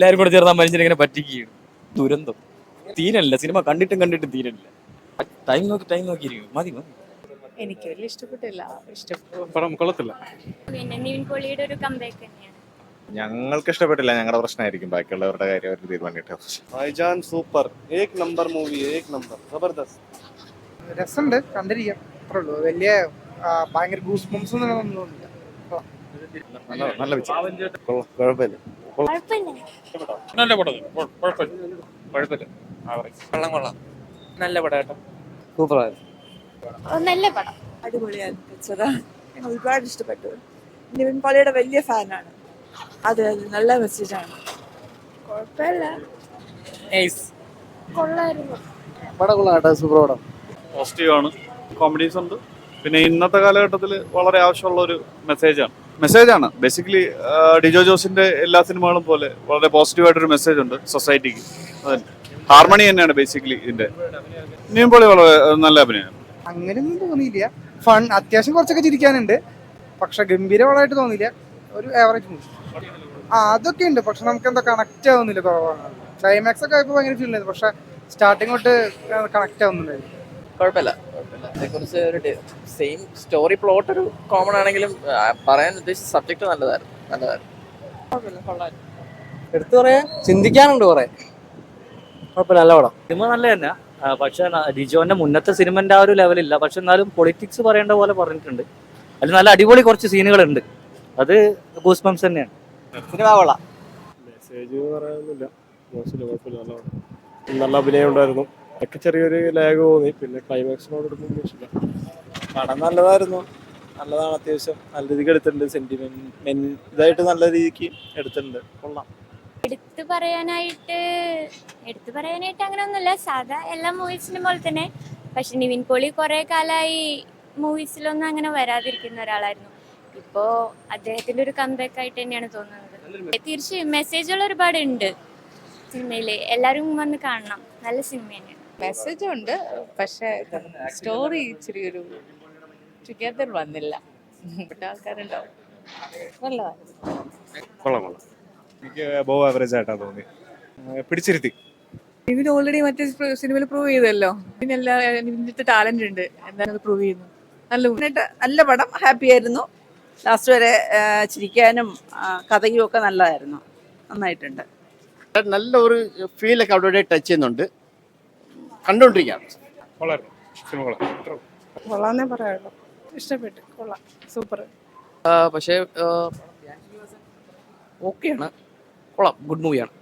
എല്ലാവരും കൂടെ ചേർന്ന് മനുഷ്യനെ ഇങ്ങനെ പറ്റിക്കുകയാണ്. ദുരന്തം. തീരല്ല, സിനിമ കണ്ടിട്ടും തീരല്ല. ടൈം നോക്കിയിരിക്കും. മതി. എനിക്ക് വലിയ ഇഷ്ടപ്പെട്ടില്ല. പടം കൊള്ളത്തില്ല. പിന്നെ നിവിൻ പോളിയുടെ ഒരു കംബാക്ക് തന്നെയാണ്. ഞങ്ങൾക്ക് ഇഷ്ടപ്പെട്ടില്ല. ഞങ്ങളുടെ പ്രശ്നമായിരിക്കും, ബാക്കിയുള്ളവരുടെ കാര്യം അവർ തീരുമാനിക്കട്ടെ. ഭായ്ജാൻ സൂപ്പർ, ഏക് നമ്പർ മൂവി, ഏക് നമ്പർ, ജബർദസ്ത്. രസമുണ്ട്, കണ്ടിരിക്കാം, അത്രേ ഉള്ളൂ. വലിയ ഭയങ്കര ഗൂസ് ബംസ് ഒന്നുമില്ല. നല്ല കുഴപ്പമില്ല. നല്ല പടം. കുഴപ്പമില്ല. കൊള്ളാം. നല്ല പടം കേട്ടോ. സൂപ്പറായിരുന്നു. നല്ല പടം. അടിപൊളിയായിരുന്നു. ഞങ്ങൾ ഒരുപാട് ഇഷ്ടപ്പെട്ടു. നിവിൻ പോളിയുടെ വലിയ ഫാനാണ്. അതെ, നല്ല മെസ്സേജാണ്. കുഴപ്പമില്ല, കൊള്ളായിരുന്നു. പടം കൊള്ളാം, സൂപ്പർ പടം. പോസിറ്റീവാണ്, കോമഡീസ് ഉണ്ട്. പിന്നെ ഇന്നത്തെ കാലഘട്ടത്തിൽ വളരെ ആവശ്യമുള്ള ഒരു മെസ്സേജാണ് ബേസിക്കലി. ഡിജോ ജോസിന്റെ എല്ലാ സിനിമകളും പോലെ വളരെ പോസിറ്റീവായിട്ടൊരു മെസ്സേജ് ഉണ്ട് സൊസൈറ്റിക്ക്. അതന്നെ ഹാർമണി തന്നെയാണ് ബേസിക്കലി ഇതിന്റെ. നിവിൻ പോളി വളരെ നല്ല അഭിനയമാണ്. അങ്ങനെയൊന്നും തോന്നിയില്ല. ഫൺ, അത്യാവശ്യം കുറച്ചൊക്കെ ചിരിക്കാനുണ്ട്, പക്ഷെ ഗംഭീരമായിട്ട് തോന്നിയില്ല. ഒരു ആവറേജ് മൂവി. അതൊക്കെ ഉണ്ട്, പക്ഷെ നമുക്ക് എന്താ കണക്ട് ആവുന്നില്ല, കുറവാണ്. ക്ലൈമാക്സ് ഒക്കെ ആയപ്പോൾ ഭയങ്കര ഫീൽ ആയിരുന്നു, പക്ഷെ സ്റ്റാർട്ടിങ് തൊട്ട് കണക്ട് ആവുന്നുണ്ടായിരുന്നു. കുഴപ്പമില്ല. അതേക്കുറിച്ച് ഒരു സെയിം സ്റ്റോറി പ്ലോട്ട് ഒരു കോമൺ ആണെങ്കിലും പറയാൻ ഉദ്ദേശിച്ച സബ്ജക്ട് നല്ലതായിരുന്നു. എടുത്തു പറയാൻ ചിന്തിക്കാനുണ്ട് കുറെ. കുഴപ്പമില്ല, നല്ല പടം. സിനിമ നല്ല തന്നെ, പക്ഷെ ഡിജോന്റെ മുന്നത്തെ സിനിമന്റെ ആ ഒരു ലെവലില്ല. പക്ഷെ എന്നാലും പൊളിറ്റിക്സ് പറയേണ്ട പോലെ പറഞ്ഞിട്ടുണ്ട്. അതിൽ നല്ല അടിപൊളി കുറച്ച് സീനുകളുണ്ട്. അത് ഗൂസ് ബംസ് തന്നെയാണ്. സിനിമ കൊള്ളാം. മെസ്സേജ് പറയാനൊന്നുമില്ല, കുഴപ്പമില്ല. നല്ല അഭിനയം ഉണ്ടായിരുന്നു. ഒക്കെ ചെറിയൊരു ലാഗ് തോന്നി. പിന്നെ ക്ലൈമാക്സിനോട് ഇഷ്ടമില്ല. പടം നല്ലതായിരുന്നു, നല്ലതാണ്. അത്യാവശ്യം നല്ല രീതിക്ക് എടുത്തിട്ടുണ്ട്. സെന്റിമെന്റ് ഇതായിട്ട് നല്ല രീതിക്ക് എടുത്തിട്ടുണ്ട്. കൊള്ളാം. എടുത്തു പറയാനായിട്ട് അങ്ങനെ ഒന്നുമില്ല. സാധാ എല്ലാ മൂവീസിനും പോലെ തന്നെ. പക്ഷെ നിവിൻ പോളി കുറെ കാലമായി മൂവീസിലൊന്നും അങ്ങനെ വരാതിരിക്കുന്ന ഒരാളായിരുന്നു. ഇപ്പോ അദ്ദേഹത്തിന്റെ ഒരു കംബാക്ക് ആയിട്ട് തന്നെയാണ് തോന്നുന്നത്. തീർച്ചയായും മെസ്സേജുകൾ ഒരുപാട് ഉണ്ട് സിനിമയില്. എല്ലാവരും വന്ന് കാണണം. നല്ല സിനിമ തന്നെയാണ്. മെസ്സേജ് ഉണ്ട്, പക്ഷെ സ്റ്റോറി ഇച്ചിരി ഒരു ടുഗദർ വന്നില്ല. ആൾക്കാരുണ്ടാവും. നല്ലതായിരുന്നു. കൊള്ളാം. എനിക്ക് അബോവ് ആവറേജ് ആയിട്ടാണ് തോന്നി. പിടിച്ചിരുത്തി. നിവിൻ ഓൾറെഡി മറ്റേ സിനിമയിൽ പ്രൂവ് ചെയ്തല്ലോ. നിവിൻ്റെ ടാലന്റ് ഉണ്ട്, എന്തായാലും പ്രൂവ് ചെയ്യുന്നു. നല്ല പടം, ഹാപ്പി ആയിരുന്നു. ലാസ്റ്റ് വരെ ചിരിക്കാനും കഥയും ഒക്കെ നല്ലതായിരുന്നു, നന്നായിട്ടുണ്ട്. നല്ല ഒരു ഫീലൊക്കെ അവിടെ ടച്ച് ചെയ്യുന്നുണ്ട്, കണ്ടുകൊണ്ടിരിക്കുകയാണ്. കൊള്ളാന്നേ പറയാനുള്ളൂ. ഇഷ്ടപ്പെട്ടു, കൊള്ളാം, സൂപ്പർ. പക്ഷേ ഓക്കെയാണ്, കൊള്ളാം, ഗുഡ് മൂവിയാണ്.